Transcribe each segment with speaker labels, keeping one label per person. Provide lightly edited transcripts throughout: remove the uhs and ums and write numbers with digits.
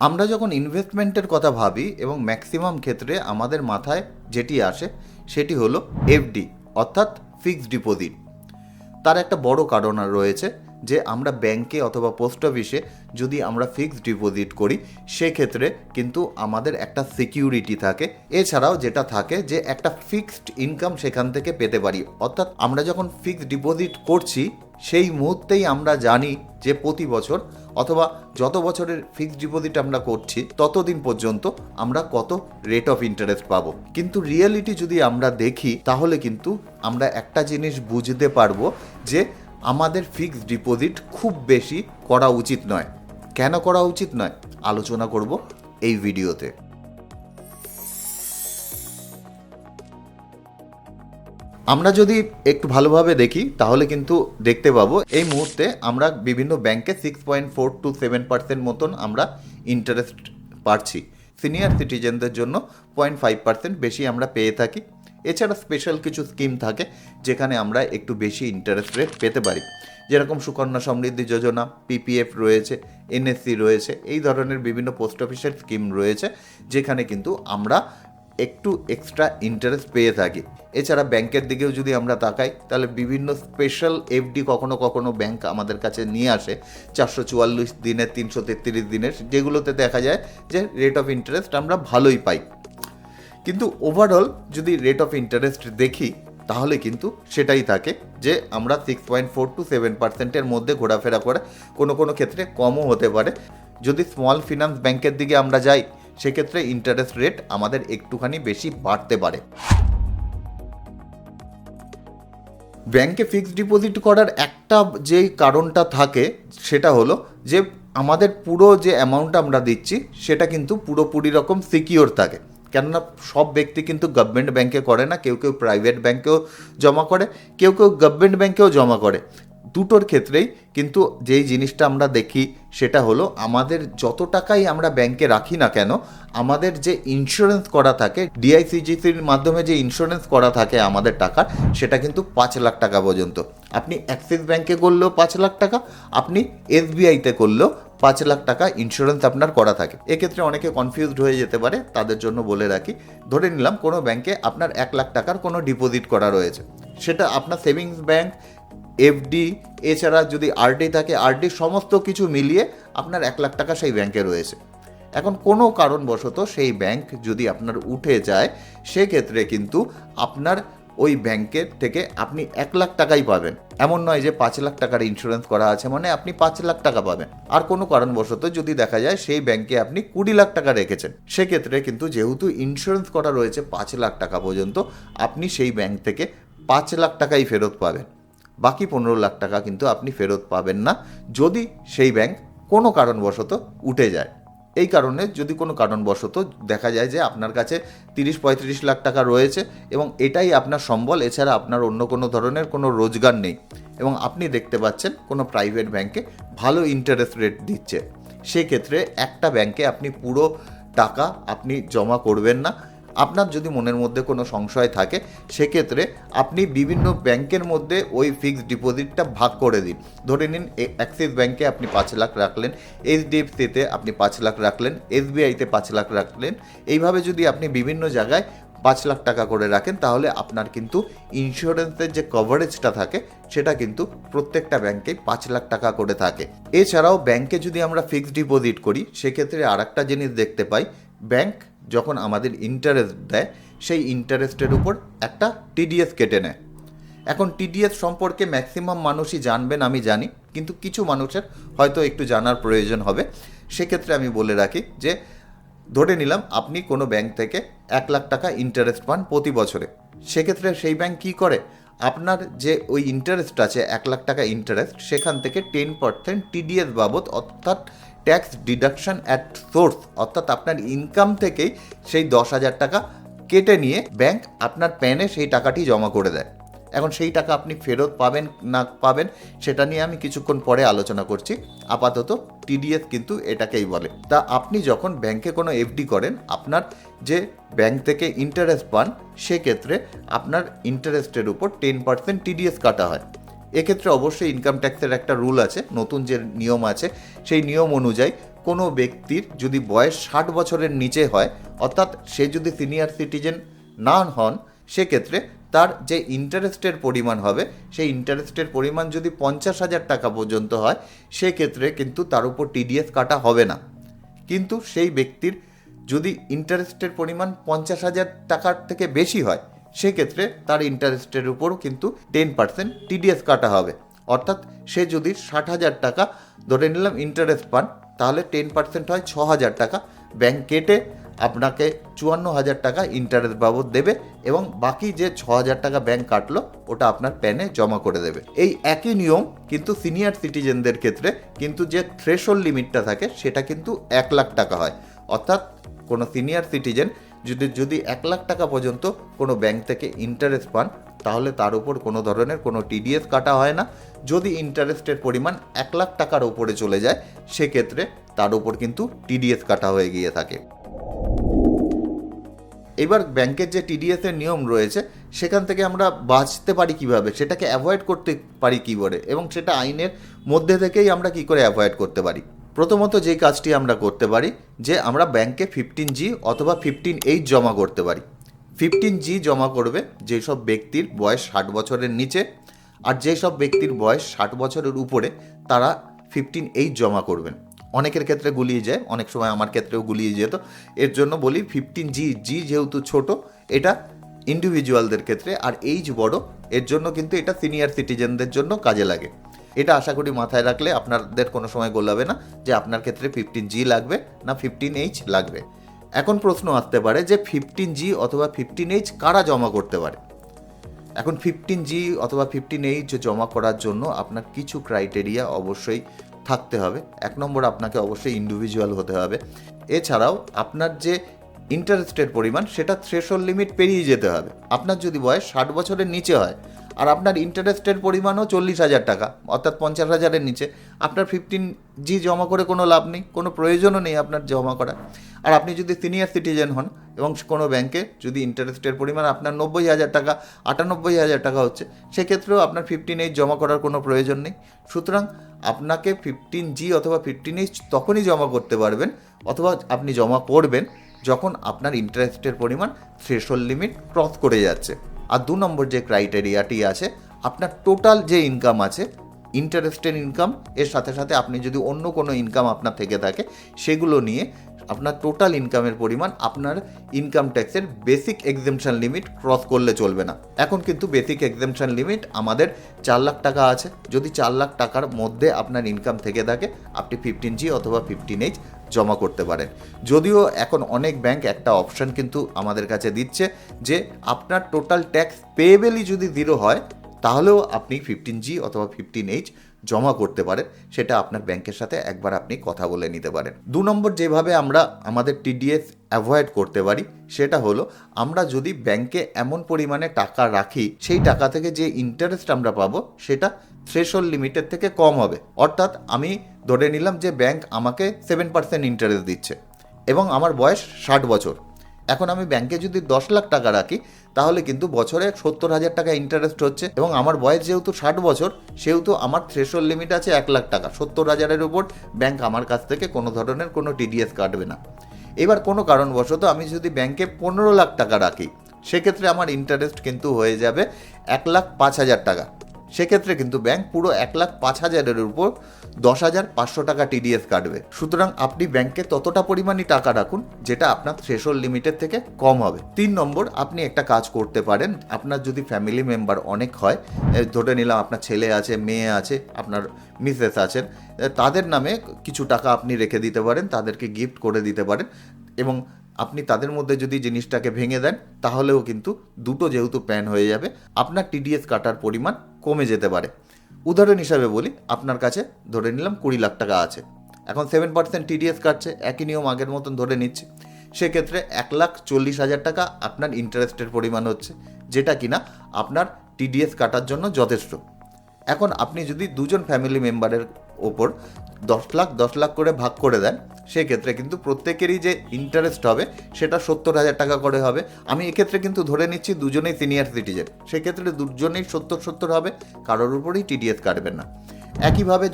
Speaker 1: আমরা যখন ইনভেস্টমেন্টের কথা ভাবি এবং ম্যাক্সিমাম ক্ষেত্রে আমাদের মাথায় যেটি আসে সেটি হলো এফডি অর্থাৎ ফিক্সড ডিপোজিট। তার একটা বড় কারণ রয়েছে যে আমরা ব্যাংকে অথবা পোস্ট অফিসে যদি আমরা ফিক্সড ডিপোজিট করি সেক্ষেত্রে কিন্তু আমাদের একটা সিকিউরিটি থাকে। এছাড়াও যেটা থাকে যে একটা ফিক্সড ইনকাম সেখান থেকে পেতে পারি। অর্থাৎ আমরা যখন ফিক্সড ডিপোজিট করছি সেই মুহূর্তেই আমরা জানি যে প্রতি বছর অথবা যত বছরের ফিক্সড ডিপোজিট আমরা করছি ততদিন পর্যন্ত আমরা কত রেট অফ ইন্টারেস্ট পাবো। কিন্তু রিয়েলিটি যদি আমরা দেখি তাহলে কিন্তু আমরা একটা জিনিস বুঝতে পারবো যে আমাদের ফিক্সড ডিপোজিট খুব বেশি করা উচিত নয়। কেন করা উচিত নয় আলোচনা করব এই ভিডিওতে। আমরা যদি একটু ভালোভাবে দেখি তাহলে কিন্তু দেখতে পাবো এই মুহূর্তে আমরা বিভিন্ন ব্যাংকে 6.4 to 7% মতন আমরা ইন্টারেস্ট পাচ্ছি। সিনিয়র সিটিজেনদের জন্য 0.5% বেশি আমরা পেয়ে থাকি। এছাড়া স্পেশাল কিছু স্কিম থাকে যেখানে আমরা একটু বেশি ইন্টারেস্ট রেট পেতে পারি, যেরকম সুকন্যা সমৃদ্ধি যোজনা, পিপিএফ রয়েছে, এনএসসি রয়েছে, এই ধরনের বিভিন্ন পোস্ট অফিসের স্কিম রয়েছে যেখানে কিন্তু আমরা একটু এক্সট্রা ইন্টারেস্ট পেয়ে থাকি। এছাড়া ব্যাংকের দিকেও যদি আমরা তাকাই তাহলে বিভিন্ন স্পেশাল এফডি কখনো কখনো ব্যাংক আমাদের কাছে নিয়ে আসে 444 দিনের, 333 দিনের, যেগুলোতে দেখা যায় যে রেট অফ ইন্টারেস্ট আমরা ভালোই পাই। কিন্তু ওভারঅল যদি রেট অফ ইন্টারেস্ট দেখি তাহলে কিন্তু সেটাই থাকে যে আমরা 6.4 to 7%-এর মধ্যে ঘোরাফেরা করে, কোনো কোনো ক্ষেত্রে কমও হতে পারে। যদি স্মল ফিনান্স ব্যাংকের দিকে আমরা যাই সেক্ষেত্রে ইন্টারেস্ট রেট আমাদের একটুখানি বেশি বাড়তে পারে। ব্যাংকে ফিক্সড ডিপোজিট করার একটা যে কারণটা থাকে সেটা হলো যে আমাদের পুরো যে অ্যামাউন্ট আমরা দিচ্ছি সেটা কিন্তু পুরোপুরি রকম সিকিওর থাকে। কেননা সব ব্যক্তি কিন্তু গভর্নমেন্ট ব্যাংকে করে না, কেউ কেউ প্রাইভেট ব্যাংকেও জমা করে, কেউ কেউ গভর্নমেন্ট ব্যাংকেও জমা করে। দুটোর ক্ষেত্রেই কিন্তু যেই জিনিসটা আমরা দেখি সেটা হলো আমাদের যত টাকাই আমরা ব্যাংকে রাখি না কেন আমাদের যে ইন্স্যুরেন্স করা থাকে, ডিআইসিজিসির মাধ্যমে যে ইন্স্যুরেন্স করা থাকে আমাদের টাকার, সেটা কিন্তু 5 লাখ টাকা পর্যন্ত। আপনি অ্যাক্সিস ব্যাংকে করলেও 5 লাখ টাকা, আপনি এসবিআইতে করলেও 5 লাখ টাকা ইন্স্যুরেন্স আপনার করা থাকে। এক্ষেত্রে অনেকে কনফিউজড হয়ে যেতে পারে, তাদের জন্য বলে রাখি। ধরে নিলাম কোনো ব্যাংকে আপনার 1 লাখ টাকার কোনো ডিপোজিট করা রয়েছে, সেটা আপনার সেভিংস ব্যাংক, এফডি, এছাড়া যদি আরডি থাকে আরডি, সমস্ত কিছু মিলিয়ে আপনার 1 লাখ টাকা সেই ব্যাংকে রয়েছে। এখন কোনো কারণবশত সেই ব্যাংক যদি আপনার উঠে যায় সেক্ষেত্রে কিন্তু আপনার ওই ব্যাংকের থেকে আপনি 1 লাখ টাকাই পাবেন। এমন নয় যে 5 লাখ টাকার ইন্স্যুরেন্স করা আছে মানে আপনি 5 লাখ টাকা পাবেন। আর কোনো কারণবশত যদি দেখা যায় সেই ব্যাংকে আপনি 20 লাখ টাকা রেখেছেন, সেক্ষেত্রে কিন্তু যেহেতু ইন্স্যুরেন্স করা রয়েছে 5 লাখ টাকা পর্যন্ত, আপনি সেই ব্যাংক থেকে 5 লাখ টাকাই ফেরত পাবেন। বাকি 15 লাখ টাকা কিন্তু আপনি ফেরত পাবেন না যদি সেই ব্যাংক কোনো কারণবশত উঠে যায়। এই কারণে যদি কোনো কারণবশত দেখা যায় যে আপনার কাছে 30-35 লাখ টাকা রয়েছে এবং এটাই আপনার সম্বল, এছাড়া আপনার অন্য কোনো ধরনের কোনো রোজগার নেই এবং আপনি দেখতে পাচ্ছেন কোনো প্রাইভেট ব্যাংকে ভালো ইন্টারেস্ট রেট দিচ্ছে, সেক্ষেত্রে একটা ব্যাংকে আপনি পুরো টাকা আপনি জমা করবেন না। আপনার যদি মনের মধ্যে কোনো সংশয় থাকে সেক্ষেত্রে আপনি বিভিন্ন ব্যাংকের মধ্যে ওই ফিক্সড ডিপোজিটটা ভাগ করে দিন। ধরে নিন অ্যাক্সিস ব্যাংকে আপনি 5 লাখ রাখলেন, এইচডিএফসিতে আপনি 5 লাখ রাখলেন, এসবিআইতে 5 লাখ রাখলেন। এইভাবে যদি আপনি বিভিন্ন জায়গায় 5 লাখ টাকা করে রাখেন তাহলে আপনার কিন্তু ইন্স্যুরেন্সের যে কভারেজটা থাকে সেটা কিন্তু প্রত্যেকটা ব্যাংকে 5 লাখ টাকা করে থাকে। এছাড়াও ব্যাংকে যদি আমরা ফিক্সড ডিপোজিট করি সেক্ষেত্রে আর একটা জিনিস দেখতে পাই, ব্যাংক যখন আমাদের ইন্টারেস্ট দেয় সেই ইন্টারেস্টের উপর একটা টিডিএস কেটে নেয়। এখন টিডিএস সম্পর্কে ম্যাক্সিমাম মানুষই জানবেন আমি জানি, কিন্তু কিছু মানুষের হয়তো একটু জানার প্রয়োজন হবে। সেক্ষেত্রে আমি বলে রাখি যে ধরে নিলাম আপনি কোনো ব্যাংক থেকে 1 লাখ টাকা ইন্টারেস্ট পান প্রতি বছরে, সেক্ষেত্রে সেই ব্যাংক কী করে, আপনার যে ওই ইন্টারেস্ট আছে 1 লাখ টাকা ইন্টারেস্ট, সেখান থেকে 10% টিডিএস বাবদ অর্থাৎ ট্যাক্স ডিডাকশন অ্যাট সোর্স, অর্থাৎ আপনার ইনকাম থেকেই সেই 10,000 টাকা কেটে নিয়ে ব্যাংক আপনার প্যানে সেই টাকাটি জমা করে দেয়। এখন সেই টাকা আপনি ফেরত পাবেন না পাবেন সেটা নিয়ে আমি কিছুক্ষণ পরে আলোচনা করছি। আপাতত টিডিএস কিন্তু এটাকেই বলে। তা আপনি যখন ব্যাংকে কোনো এফডি করেন আপনার যে ব্যাংক থেকে ইন্টারেস্ট পান সেক্ষেত্রে আপনার ইন্টারেস্টের উপর 10% টিডিএস কাটা হয়। এক্ষেত্রে অবশ্যই ইনকাম ট্যাক্সের একটা রুল আছে, নতুন যে নিয়ম আছে সেই নিয়ম অনুযায়ী কোনো ব্যক্তির যদি বয়স 60 বছরের নিচে হয়, অর্থাৎ সে যদি সিনিয়র সিটিজেন না হন, সেক্ষেত্রে তার যে ইন্টারেস্টের পরিমাণ হবে সেই ইন্টারেস্টের পরিমাণ যদি 50,000 টাকা পর্যন্ত হয়, সেক্ষেত্রে কিন্তু তার উপর টিডিএস কাটা হবে না। কিন্তু সেই ব্যক্তির যদি ইন্টারেস্টের পরিমাণ 50,000 টাকার থেকে বেশি হয়, সেক্ষেত্রে তার ইন্টারেস্টের উপরও কিন্তু 10% টিডিএস কাটা হবে। অর্থাৎ সে যদি 60,000 টাকা ধরে নিলাম ইন্টারেস্ট পান, তাহলে 10% হয় 6,000 টাকা, ব্যাংক কেটে আপনাকে 54,000 টাকা ইন্টারেস্ট বাবদ দেবে এবং বাকি যে 6,000 টাকা ব্যাংক কাটলো ওটা আপনার প্যানে জমা করে দেবে। এই একই নিয়ম কিন্তু সিনিয়র সিটিজেনদের ক্ষেত্রে, কিন্তু যে থ্রেশহোল্ড লিমিটটা থাকে সেটা কিন্তু 1 লাখ টাকা হয়। অর্থাৎ কোনো সিনিয়র সিটিজেন যদি 1 লাখ টাকা পর্যন্ত কোনো ব্যাংক থেকে ইন্টারেস্ট পান, তাহলে তার উপর কোনো ধরনের কোনো টিডিএস কাটা হয় না। যদি ইন্টারেস্টের পরিমাণ 1 লাখ টাকার উপরে চলে যায়, সেক্ষেত্রে তার উপর কিন্তু টিডিএস কাটা হয়ে গিয়ে থাকে। এবার ব্যাংকের যে টিডিএসের নিয়ম রয়েছে সেখান থেকে আমরা বাঁচতে পারি কিভাবে, সেটাকে অ্যাভয়েড করতে পারি কী করে, এবং সেটা আইনের মধ্যে থেকেই আমরা কি করে অ্যাভয়েড করতে পারি। প্রথমত যেই কাজটি আমরা করতে পারি যে আমরা ব্যাংকে 15G অথবা 15H জমা করতে পারি। 15G জমা করবে যেসব ব্যক্তির বয়স 60 বছরের নিচে, আর যেসব ব্যক্তির বয়স 60 বছরের উপরে তারা 15H জমা করবেন। অনেকের ক্ষেত্রে গুলিয়ে যায়, অনেক সময় আমার ক্ষেত্রেও গুলিয়ে যেত, এর জন্য বলি 15G যেহেতু ছোট এটা ইন্ডিভিজুয়ালদের ক্ষেত্রে, আর এইজ বড়, এর জন্য কিন্তু এটা সিনিয়র সিটিজেনদের জন্য কাজে লাগে। এটা আশা করি মাথায় রাখলে আপনাদের কোনো সময় গোলাবে না যে আপনার ক্ষেত্রে 15G লাগবে না 15H লাগবে। এখন প্রশ্ন আসতে পারে যে 15G অথবা 15H কারা জমা করতে পারে। এখন 15G অথবা 15H জমা করার জন্য আপনার কিছু ক্রাইটেরিয়া অবশ্যই থাকতে হবে। 1 নম্বর, আপনাকে অবশ্যই ইন্ডিভিজুয়াল হতে হবে। এছাড়াও আপনার যে ইন্টারেস্টের পরিমাণ সেটা থ্রেশহোল্ড লিমিট পেরিয়ে যেতে হবে। আপনার যদি বয়স 60 বছরের নিচে হয় আর আপনার ইন্টারেস্টের পরিমাণও 40,000 টাকা, অর্থাৎ 50,000-এর নিচে, আপনার 15G জমা করে কোনো লাভ নেই, কোনো প্রয়োজনও নেই আপনার জমা করা। আর আপনি যদি সিনিয়র সিটিজেন হন এবং কোনো ব্যাংকে যদি ইন্টারেস্টের পরিমাণ আপনার 90,000 টাকা, 98,000 টাকা হচ্ছে, সেক্ষেত্রেও আপনার 15H জমা করার কোনো প্রয়োজন নেই। সুতরাং আপনাকে 15G অথবা 15H তখনই জমা করতে পারবেন অথবা আপনি জমা করবেন যখন আপনার ইন্টারেস্টের পরিমাণ থ্রেশহোল্ড লিমিট ক্রস করে যাচ্ছে। আর 2 নম্বর যে ক্রাইটেরিয়াটি আছে, আপনার টোটাল যে ইনকাম আছে, ইন্টারেস্টের ইনকাম এর সাথে সাথে আপনি যদি অন্য কোনো ইনকাম আপনার থেকে থাকে সেগুলো নিয়ে আপনার টোটাল ইনকামের পরিমাণ আপনার ইনকাম ট্যাক্সের বেসিক এক্সেমশন লিমিট ক্রস করলে চলবে না। এখন কিন্তু বেসিক এক্সেমশন লিমিট আমাদের 4 লাখ টাকা আছে। যদি 4 লাখ টাকার মধ্যে আপনার ইনকাম থেকে থাকে, আপনি 15G অথবা 15H জমা করতে পারেন। যদিও এখন অনেক ব্যাংক একটা অপশন কিন্তু আমাদের কাছে দিচ্ছে যে আপনার টোটাল ট্যাক্স পেয়েবেলই যদি 0 হয়, তাহলেও আপনি 15G অথবা 15H জমা করতে পারেন। সেটা আপনার ব্যাংকের সাথে একবার আপনি কথা বলে নিতে পারেন। 2 নম্বর যেভাবে আমরা আমাদের টিডিএস অ্যাভয়েড করতে পারি সেটা হলো, আমরা যদি ব্যাংকে এমন পরিমাণে টাকা রাখি সেই টাকা থেকে যে ইন্টারেস্ট আমরা পাবো সেটা থ্রেশহোল্ড লিমিটের থেকে কম হবে। অর্থাৎ আমি ধরে নিলাম যে ব্যাংক আমাকে 7% ইন্টারেস্ট দিচ্ছে এবং আমার বয়স 60 বছর। এখন আমি ব্যাংকে যদি 10 লাখ টাকা রাখি তাহলে কিন্তু বছরে 70,000 টাকা ইন্টারেস্ট হচ্ছে, এবং আমার বয়স যেহেতু 60 বছর সেহেতু আমার থ্রেশহোল্ড লিমিট আছে 1 লাখ টাকা। 70,000-এর উপর ব্যাংক আমার কাছ থেকে কোনো ধরনের কোনো টিডিএস কাটবে না। এবার কোনো কারণবশত আমি যদি ব্যাংকে 15 লাখ টাকা রাখি, সেক্ষেত্রে আমার ইন্টারেস্ট কিন্তু হয়ে যাবে 1,05,000 টাকা। সেক্ষেত্রে কিন্তু ব্যাংক পুরো 1,05,000-এর উপর 10,500 টাকা টিডিএস কাটবে। সুতরাং আপনি ব্যাংকে ততটা পরিমাণই টাকা রাখুন যেটা আপনার থ্রেশহোল্ড লিমিটের থেকে কম হবে। 3 নম্বর, আপনি একটা কাজ করতে পারেন। আপনার যদি ফ্যামিলি মেম্বার অনেক হয়, ধরে নিলাম আপনার ছেলে আছে, মেয়ে আছে, আপনার মিসেস আছেন, তাদের নামে কিছু টাকা আপনি রেখে দিতে পারেন, তাদেরকে গিফট করে দিতে পারেন, এবং আপনি তাদের মধ্যে যদি জিনিসটাকে ভেঙে দেন তাহলেও কিন্তু দুটো যেহেতু প্যান হয়ে যাবে, আপনার টিডিএস কাটার পরিমাণ কমে যেতে পারে। উদাহরণ হিসাবে বলি, আপনার কাছে ধরে নিলাম 20 লাখ টাকা আছে, এখন 7% টিডিএস কাটছে, একই নিয়ম আগের মতন ধরে নিচ্ছে, সেক্ষেত্রে 1,40,000 টাকা আপনার ইন্টারেস্টের পরিমাণ হচ্ছে, যেটা কিনা আপনার টিডিএস কাটার জন্য যথেষ্ট। এখন আপনি যদি দুজন ফ্যামিলি মেম্বারের ওপর 10 লাখ করে ভাগ করে দেন, সেক্ষেত্রে কিন্তু প্রত্যেকেরই যে ইন্টারেস্ট হবে সেটা 70,000 টাকা করে হবে। আমি এক্ষেত্রে কিন্তু ধরে নিচ্ছি দুজনেই সিনিয়র সিটিজেন, সেক্ষেত্রে দুজনেই 70 হবে, কারোর উপরেই টিডিএস কাটবেন না। একইভাবে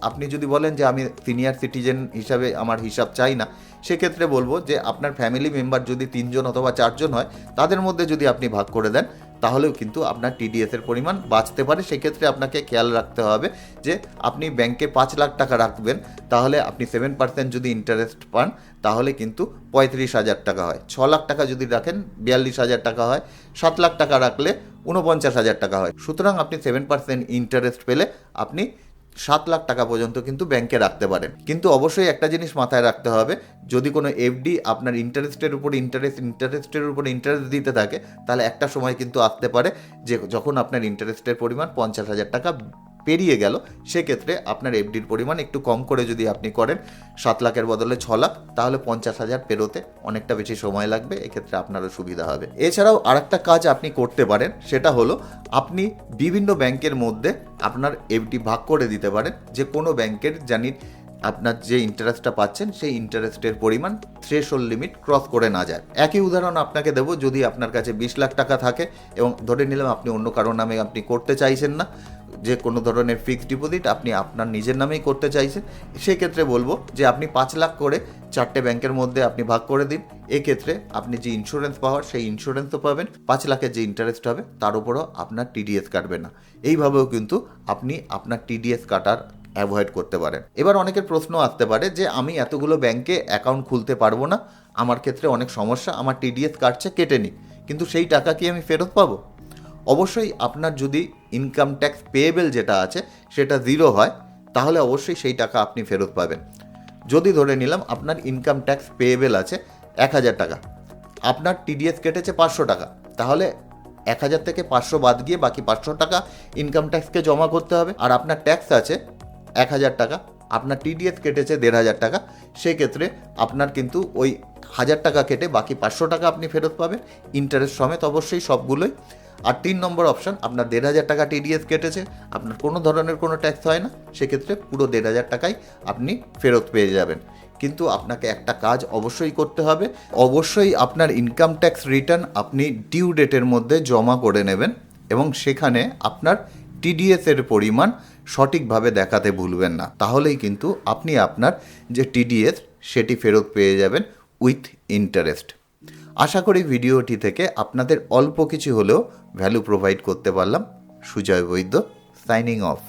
Speaker 1: আপনি যদি বলেন যে আমি সিনিয়র সিটিজেন হিসাবে আমার হিসাব চাই না, সেক্ষেত্রে বলবো যে আপনার ফ্যামিলি মেম্বার যদি 3 জন অথবা 4 জন হয়, তাদের মধ্যে যদি আপনি ভাগ করে দেন, তাহলেও কিন্তু আপনার টিডিএসের পরিমাণ বাঁচতে পারে। সেক্ষেত্রে আপনাকে খেয়াল রাখতে হবে যে আপনি ব্যাংকে 5 লাখ টাকা রাখবেন, তাহলে আপনি 7% যদি ইন্টারেস্ট পান, তাহলে কিন্তু 35,000 টাকা হয়। 6 লাখ টাকা যদি রাখেন 42,000 টাকা হয়। 7 লাখ টাকা রাখলে 49,000 টাকা হয়। সুতরাং আপনি 7% ইন্টারেস্ট পেলে আপনি 7 লাখ টাকা পর্যন্ত কিন্তু ব্যাংকে রাখতে পারেন। কিন্তু অবশ্যই একটা জিনিস মাথায় রাখতে হবে, যদি কোনো এফডি আপনার ইন্টারেস্টের উপর ইন্টারেস্ট দিতে থাকে, তাহলে একটা সময় কিন্তু আসতে পারে যে যখন আপনার ইন্টারেস্টের পরিমাণ 50,000 টাকা পেরিয়ে গেল, সেক্ষেত্রে আপনার এফডির পরিমাণ একটু কম করে যদি আপনি করেন 7 লাখের বদলে 6 লাখ, তাহলে 50,000 পেরোতে অনেকটা বেশি সময় লাগবে, এক্ষেত্রে আপনারও সুবিধা হবে। এছাড়াও আরেকটা কাজ আপনি করতে পারেন, সেটা হলো আপনি বিভিন্ন ব্যাংকের মধ্যে আপনার এফডি ভাগ করে দিতে পারেন, যে কোনো ব্যাংকের আপনার যে ইন্টারেস্টটা পাচ্ছেন সেই ইন্টারেস্টের পরিমাণ থ্রেশহোল্ড লিমিট ক্রস করে না যায়। একই উদাহরণ আপনাকে দেবো, যদি আপনার কাছে 20 লাখ টাকা থাকে এবং ধরে নিলাম আপনি অন্য কারোর নামে আপনি করতে চাইছেন না, যে কোনো ধরনের ফিক্সড ডিপোজিট আপনি আপনার নিজের নামেই করতে চাইছেন, সেক্ষেত্রে বলবো যে আপনি 5 লাখ করে 4টে ব্যাংকের মধ্যে আপনি ভাগ করে দিন। এক্ষেত্রে আপনি যে ইন্স্যুরেন্স পাওয়ার সেই ইন্স্যুরেন্সও পাবেন, 5 লাখের যে ইন্টারেস্ট হবে তার উপরও আপনার টিডিএস কাটবে না। এইভাবেও কিন্তু আপনি আপনার টিডিএস কাটার অ্যাভয়েড করতে পারেন। এবার অনেকের প্রশ্ন আসতে পারে যে আমি এতগুলো ব্যাংকে অ্যাকাউন্ট খুলতে পারবো না, আমার ক্ষেত্রে অনেক সমস্যা, আমার টিডিএস কাটছে, কেটে নিই, কিন্তু সেই টাকা কি আমি ফেরত পাবো? অবশ্যই আপনার যদি ইনকাম ট্যাক্স পেয়েবেল যেটা আছে সেটা 0 হয়, তাহলে অবশ্যই সেই টাকা আপনি ফেরত পাবেন। যদি ধরে নিলাম আপনার ইনকাম ট্যাক্স পেয়েবেল আছে 1,000 টাকা, আপনার টিডিএস কেটেছে 500 টাকা, তাহলে 1,000 থেকে 500 বাদ গিয়ে বাকি 500 টাকা ইনকাম ট্যাক্সকে জমা করতে হবে। আর আপনার ট্যাক্স আছে 1,000 টাকা, আপনার টিডিএস কেটেছে 1,500 টাকা, সেক্ষেত্রে আপনার কিন্তু ওই 1,000 টাকা কেটে বাকি 500 টাকা আপনি ফেরত পাবেন, ইন্টারেস্ট সমেত অবশ্যই সবগুলোই। আর 3 নম্বর অপশান, আপনার 1,500 টাকা টিডিএস কেটেছে, আপনার কোনো ধরনের কোনো ট্যাক্স হয় না, সেক্ষেত্রে পুরো 1,500 টাকাই আপনি ফেরত পেয়ে যাবেন। কিন্তু আপনাকে একটা কাজ অবশ্যই করতে হবে, অবশ্যই আপনার ইনকাম ট্যাক্স রিটার্ন আপনি ডিউ ডেটের মধ্যে জমা করে নেবেন এবং সেখানে আপনার টিডিএসের পরিমাণ সঠিকভাবে দেখাতে ভুলবেন না, তাহলেই কিন্তু আপনি আপনার যে টিডিএস সেটি ফেরত পেয়ে যাবেন উইথ ইন্টারেস্ট। আশা করি ভিডিওটি থেকে আপনাদের অল্প কিছু হলেও ভ্যালু প্রোভাইড করতে পারলাম। সুজয় বৈদ্য, সাইনিং অফ।